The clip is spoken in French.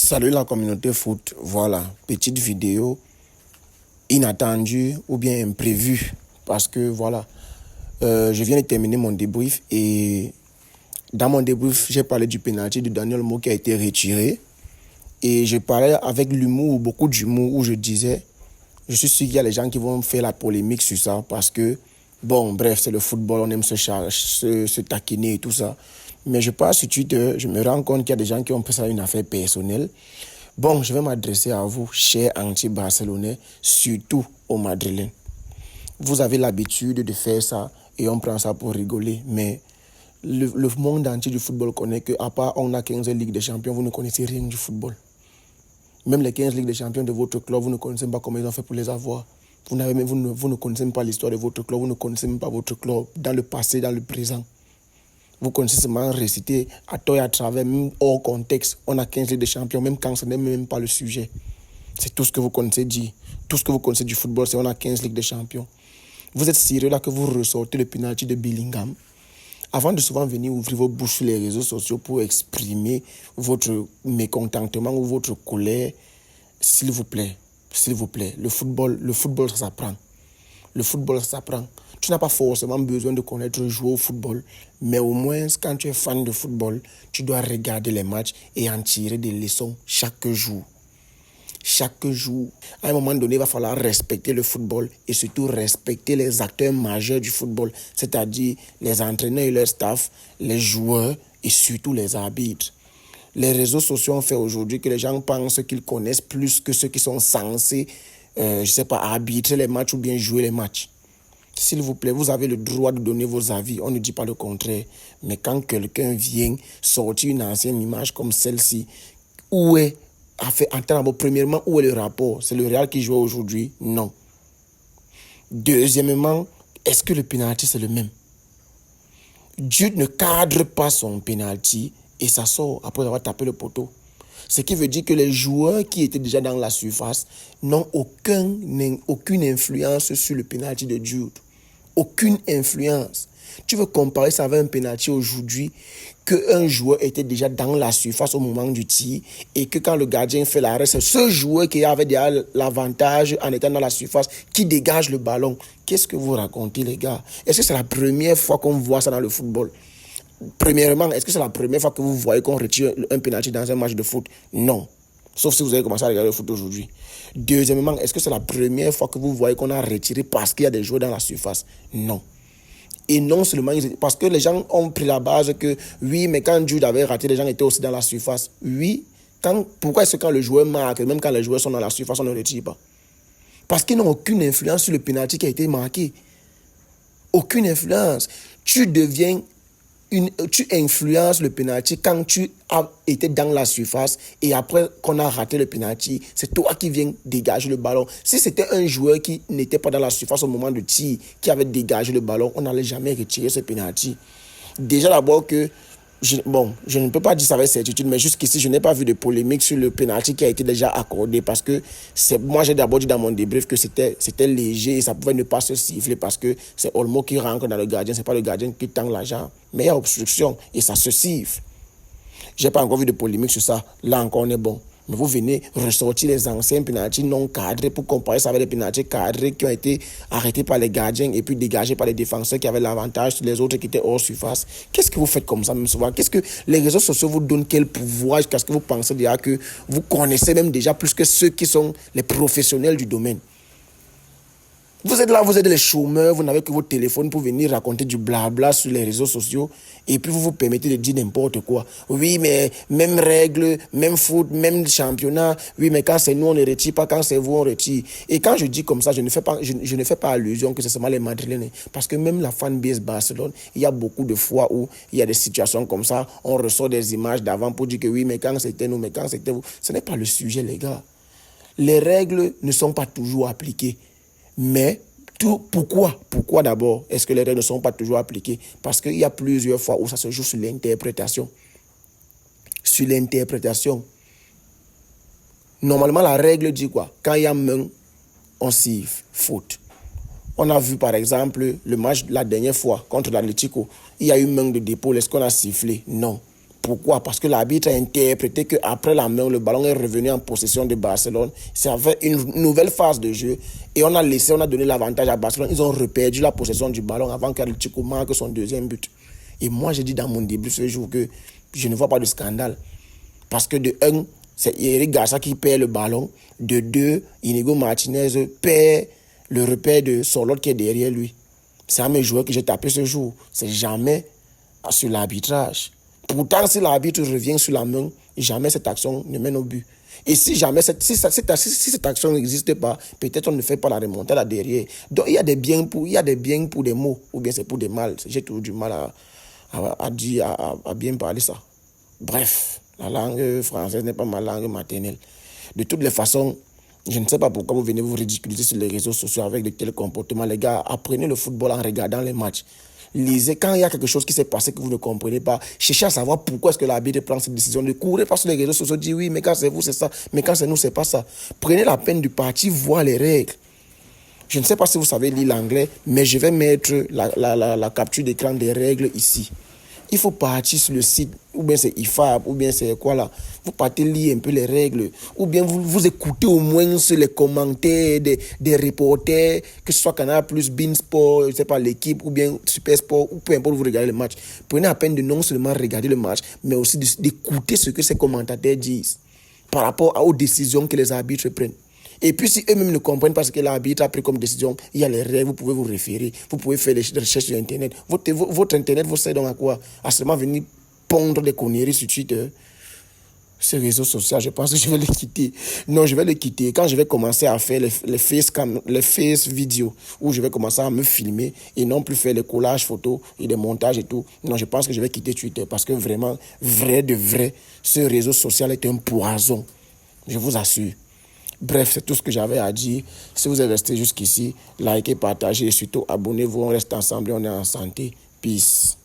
Salut la communauté foot, voilà, petite vidéo inattendue ou bien imprévue parce que voilà, je viens de terminer mon débrief et dans mon débrief, j'ai parlé du penalty de Daniel Mo qui a été retiré et je parlais avec l'humour, beaucoup d'humour où je disais, je suis sûr qu'il y a les gens qui vont faire la polémique sur ça parce que, bon, bref, c'est le football, on aime se taquiner et tout ça. Mais je passe sur Twitter, je me rends compte qu'il y a des gens qui ont pris ça une affaire personnelle. Bon, je vais m'adresser à vous, chers anti-barcelonais, surtout aux Madrilènes. Vous avez l'habitude de faire ça et on prend ça pour rigoler, mais le monde entier du football connaît qu'à part on a 15 Ligues des Champions, vous ne connaissez rien du football. Même les 15 Ligues des Champions de votre club, vous ne connaissez pas comment ils ont fait pour les avoir. Vous ne connaissez même pas l'histoire de votre club, vous ne connaissez même pas votre club dans le passé, dans le présent. Vous connaissez seulement réciter à tort et à travers, même hors contexte. On a 15 Ligues des Champions, même quand ce n'est même pas le sujet. C'est tout ce que vous connaissez dire. Tout ce que vous connaissez du football, c'est on a 15 Ligues des Champions. Vous êtes sérieux là que vous ressortez le penalty de Bellingham avant de souvent venir ouvrir vos bouches sur les réseaux sociaux pour exprimer votre mécontentement ou votre colère, s'il vous plaît, le football ça s'apprend. Le football ça s'apprend. Tu n'as pas forcément besoin de connaître jouer au football, mais au moins quand tu es fan de football, tu dois regarder les matchs et en tirer des leçons chaque jour. Chaque jour, à un moment donné, il va falloir respecter le football et surtout respecter les acteurs majeurs du football, c'est-à-dire les entraîneurs et leur staff, les joueurs et surtout les arbitres. Les réseaux sociaux ont fait aujourd'hui que les gens pensent qu'ils connaissent plus que ceux qui sont censés, arbitrer les matchs ou bien jouer les matchs. S'il vous plaît, vous avez le droit de donner vos avis, on ne dit pas le contraire. Mais quand quelqu'un vient sortir une ancienne image comme celle-ci, premièrement, où est le rapport? C'est le Real qui joue aujourd'hui? Non. Deuxièmement, est-ce que le penalty c'est le même? Jude ne cadre pas son penalty et ça sort après avoir tapé le poteau. Ce qui veut dire que les joueurs qui étaient déjà dans la surface n'ont aucune influence sur le penalty de Jude. Aucune influence. Tu veux comparer ça avec un penalty aujourd'hui qu'un joueur était déjà dans la surface au moment du tir et que quand le gardien fait l'arrêt, c'est ce joueur qui avait déjà l'avantage en étant dans la surface qui dégage le ballon. Qu'est-ce que vous racontez, les gars? Est-ce que c'est la première fois qu'on voit ça dans le football? Premièrement, est-ce que c'est la première fois que vous voyez qu'on retire un penalty dans un match de foot? Non. Sauf si vous avez commencé à regarder le foot aujourd'hui. Deuxièmement, est-ce que c'est la première fois que vous voyez qu'on a retiré parce qu'il y a des joueurs dans la surface? Non. Et non seulement, parce que les gens ont pris la base que oui, mais quand Jude avait raté, les gens étaient aussi dans la surface. Oui, pourquoi est-ce que quand le joueur marque, même quand les joueurs sont dans la surface, on ne retire pas? Parce qu'ils n'ont aucune influence sur le penalty qui a été marqué. Aucune influence. Tu influences le penalty quand tu as été dans la surface et après qu'on a raté le penalty, c'est toi qui viens dégager le ballon. Si c'était un joueur qui n'était pas dans la surface au moment de tir, qui avait dégagé le ballon, on n'allait jamais retirer ce penalty. Déjà d'abord que, je ne peux pas dire ça avec certitude, mais jusqu'ici, je n'ai pas vu de polémique sur le penalty qui a été déjà accordé parce que moi, j'ai d'abord dit dans mon débrief que c'était léger et ça pouvait ne pas se siffler parce que c'est Olmo qui rentre dans le gardien, c'est pas le gardien qui tend la jambe. Mais il y a obstruction et ça se siffle. J'ai pas encore vu de polémique sur ça. Là encore, on est bon. Mais vous venez ressortir les anciens pénaltys non cadrés pour comparer ça avec les pénaltys cadrés qui ont été arrêtés par les gardiens et puis dégagés par les défenseurs qui avaient l'avantage sur les autres qui étaient hors surface. Qu'est-ce que vous faites comme ça même souvent? Qu'est-ce que les réseaux sociaux vous donnent quel pouvoir jusqu'à ce que vous pensez déjà que vous connaissez même déjà plus que ceux qui sont les professionnels du domaine? Vous êtes là, vous êtes les chômeurs, vous n'avez que votre téléphone pour venir raconter du blabla sur les réseaux sociaux et puis vous vous permettez de dire n'importe quoi. Oui, mais même règle, même foot, même championnat. Oui, mais quand c'est nous, on ne retire pas, quand c'est vous, on retire. Et quand je dis comme ça, je ne fais pas allusion que c'est seulement les Madrilènes. Parce que même la fanbase Barcelone, il y a beaucoup de fois où il y a des situations comme ça, on ressort des images d'avant pour dire que oui, mais quand c'était nous, mais quand c'était vous. Ce n'est pas le sujet, les gars. Les règles ne sont pas toujours appliquées. Mais pourquoi d'abord est-ce que les règles ne sont pas toujours appliquées? Parce qu'il y a plusieurs fois où ça se joue sur l'interprétation. Sur l'interprétation. Normalement, la règle dit quoi? Quand il y a main, on siffle, faute. On a vu par exemple le match la dernière fois contre l'Atlético. Il y a eu main de d'épaule. Est-ce qu'on a sifflé? Non. Pourquoi? Parce que l'arbitre a interprété qu'après la main, le ballon est revenu en possession de Barcelone. Ça fait une nouvelle phase de jeu. Et on a donné l'avantage à Barcelone. Ils ont reperdu la possession du ballon avant qu'El Chico marque son deuxième but. Et moi, j'ai dit dans mon début ce jour que je ne vois pas de scandale. Parce que de un, c'est Eric Garcia qui perd le ballon. De deux, Inigo Martinez perd le repère de Sorloth qui est derrière lui. C'est un mes joueurs que j'ai tapé ce jour. C'est jamais sur l'arbitrage. Pourtant, si l'arbitre revient sur la main, jamais cette action ne mène au but. Et si jamais cette action n'existe pas, peut-être on ne fait pas la remontade là derrière. Donc il y a des biens pour des mots, ou bien c'est pour des mal. J'ai toujours du mal à bien parler ça. Bref, la langue française n'est pas ma langue maternelle. De toutes les façons, je ne sais pas pourquoi vous venez vous ridiculiser sur les réseaux sociaux avec de tels comportements. Les gars, apprenez le football en regardant les matchs. Lisez, quand il y a quelque chose qui s'est passé que vous ne comprenez pas, cherchez à savoir pourquoi est-ce que l'arbitre prend cette décision. Ne courez pas sur les réseaux sociaux, dites oui, mais quand c'est vous, c'est ça. Mais quand c'est nous, c'est pas ça. Prenez la peine de partir voir les règles. Je ne sais pas si vous savez lire l'anglais, mais je vais mettre la capture d'écran des règles ici. Il faut partir sur le site, ou bien c'est IFAB, ou bien c'est quoi là. Vous partez lire un peu les règles, ou bien vous écoutez au moins sur les commentaires des reporters, que ce soit Canal+, Beansport, je sais pas, l'équipe, ou bien Supersport, ou peu importe où vous regardez le match. Prenez la peine de non seulement regarder le match, mais aussi d'écouter ce que ces commentateurs disent par rapport aux décisions que les arbitres prennent. Et puis, si eux-mêmes ne comprennent pas ce que l'arbitre a pris comme décision, il y a les règles, vous pouvez vous référer, vous pouvez faire des recherches sur Internet. Votre Internet vous sert donc à quoi? À seulement venir pondre des conneries sur Twitter. Ces réseaux sociaux, je pense que je vais les quitter. Non, je vais les quitter. Quand je vais commencer à faire les face vidéos, où je vais commencer à me filmer et non plus faire les collages photos et des montages et tout. Non, je pense que je vais quitter Twitter parce que vraiment, vrai de vrai, ce réseau social est un poison. Je vous assure. Bref, c'est tout ce que j'avais à dire. Si vous êtes resté jusqu'ici, likez, partagez et surtout abonnez-vous. On reste ensemble et on est en santé. Peace.